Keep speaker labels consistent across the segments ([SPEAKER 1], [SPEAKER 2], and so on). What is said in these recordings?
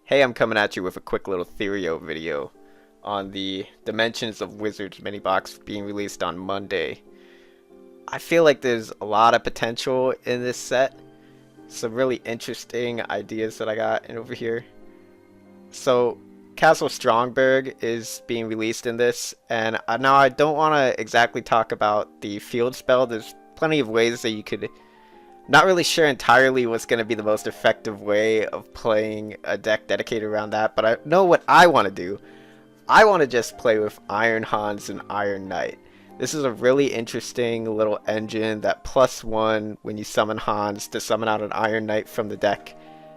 [SPEAKER 1] Hey, I'm coming at you with a quick little Theorio video on the Dimensions of Wizards mini box being released on Monday. I feel like there's a lot of potential in this set. Some really interesting ideas that I got in over here. So, Castle Strongberg is being released in this, and now I don't want to exactly talk about the field spell. There's plenty of ways that you could. Not really sure entirely what's going to be the most effective way of playing a deck dedicated around that, but I know what I want to do. I want to just play with Iron Hans and Iron Knight. This is a really interesting little engine that +1 when you summon Hans to summon out an Iron Knight from the deck.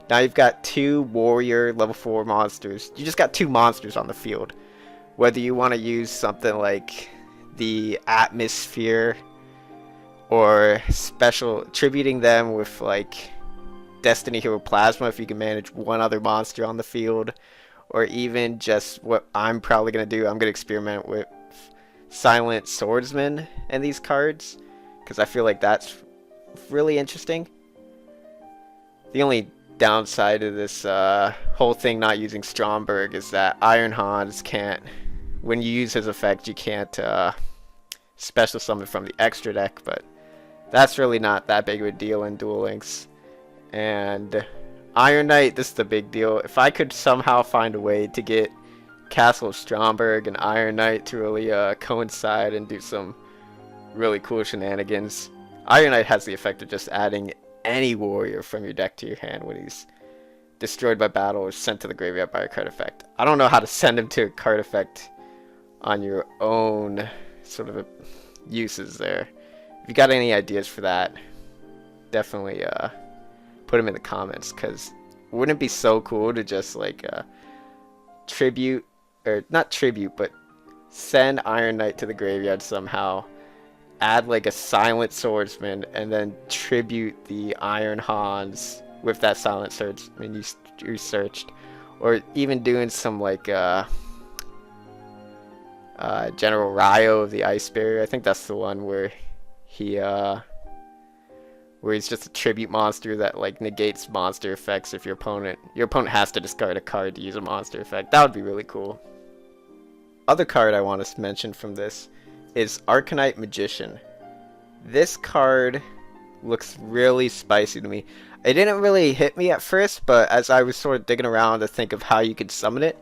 [SPEAKER 1] Now you've got two warrior level 4 monsters. You just got two monsters on the field. Whether you want to use something like the Atmosphere or special tributing them with like Destiny Hero Plasma if you can manage one other monster on the field, or even just what I'm probably going to do, I'm going to experiment with Silent Swordsman and these cards because I feel like that's really interesting. The only downside of this whole thing not using Stromberg is that Iron Hans can't, when you use his effect, you can't special summon from the extra deck, but that's really not that big of a deal in Duel Links. And Iron Knight, this is the big deal. If I could somehow find a way to get Castle Stromberg and Iron Knight to really coincide and do some really cool shenanigans. Iron Knight has the effect of just adding any warrior from your deck to your hand when he's destroyed by battle or sent to the graveyard by a card effect. I don't know how to send him to a card effect on your own sort of uses there. If you got any ideas for that, definitely put them in the comments, because wouldn't it be so cool to just like tribute, or not tribute, but send Iron Knight to the graveyard somehow, add like a Silent Swordsman, and then tribute the Iron Hans with that Silent Swordsman you researched, or even doing some like General Ryo of the Ice Barrier. I think that's the one where he's just a tribute monster that like negates monster effects if your opponent has to discard a card to use a monster effect. That would be really cool. Other card I want to mention from this is Arcanite Magician. This card looks really spicy to me. It didn't really hit me at first, but as I was sort of digging around to think of how you could summon it,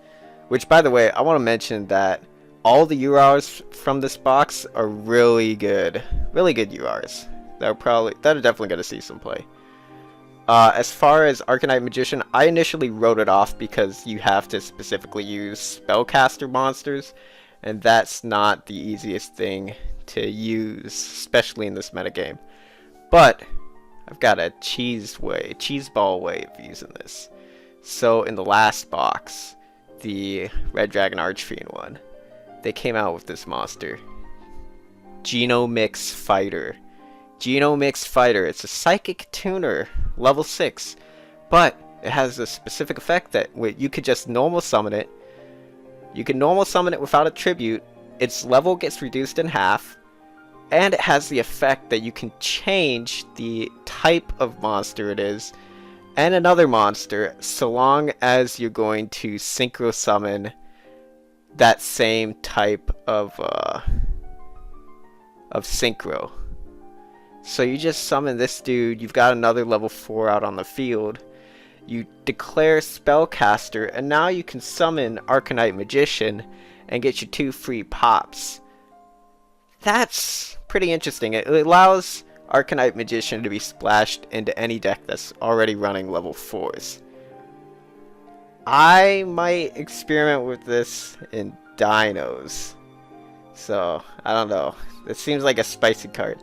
[SPEAKER 1] which by the way, I want to mention that all the URs from this box are really good URs. They're definitely going to see some play. As far as Arcanite Magician, I initially wrote it off because you have to specifically use spellcaster monsters, and that's not the easiest thing to use, especially in this metagame. But I've got a cheeseball way of using this. So in the last box, the Red Dragon Archfiend one, they came out with this monster, Genomix Fighter. Genomix Fighter. It's a psychic tuner, level 6, but it has a specific effect that you could just normal summon it. You can normal summon it without a tribute. Its level gets reduced in half, and it has the effect that you can change the type of monster it is and another monster so long as you're going to synchro summon that same type of synchro. So you just summon this dude, you've got another level 4 out on the field, you declare Spellcaster, and now you can summon Arcanite Magician and get you 2 free pops. That's pretty interesting. It allows Arcanite Magician to be splashed into any deck that's already running level 4s. I might experiment with this in Dinos. So, I don't know. It seems like a spicy card.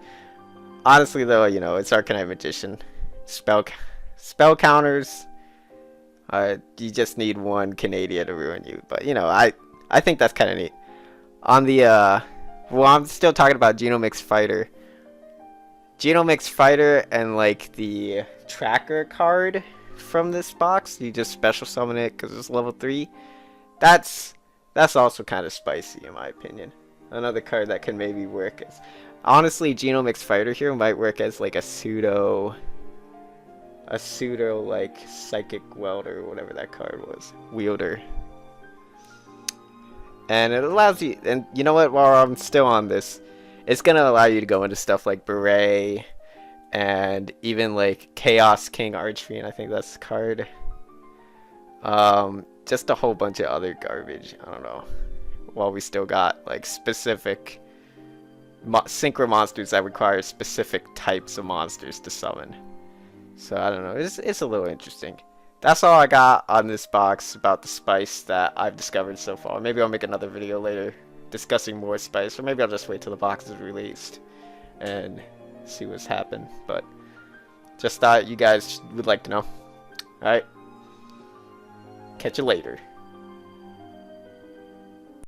[SPEAKER 1] Honestly though, you know, it's Arcanite Magician. Spell counters. You just need one Canadian to ruin you. But, you know, I think that's kind of neat. On the, well, I'm still talking about Genomix Fighter. Genomix Fighter and, like, the Tracker card from this box. You just special summon it because it's level 3. That's also kind of spicy in my opinion. Another card that can maybe work as... Honestly, Genomix Fighter here might work as like a pseudo a pseudo like psychic welder or whatever that card was, wielder. And it allows you, and you know what, while I'm still on this, it's gonna allow you to go into stuff like Beret and even like Chaos King Archfiend, I think that's the card. Just a whole bunch of other garbage, I don't know. While we still got like specific synchro monsters that require specific types of monsters to summon. So I don't know, it's a little interesting. That's all I got on this box about the spice that I've discovered so far. Maybe I'll make another video later discussing more spice, or maybe I'll just wait till the box is released and see what's happened. But just thought you guys would like to know. Alright, catch you later.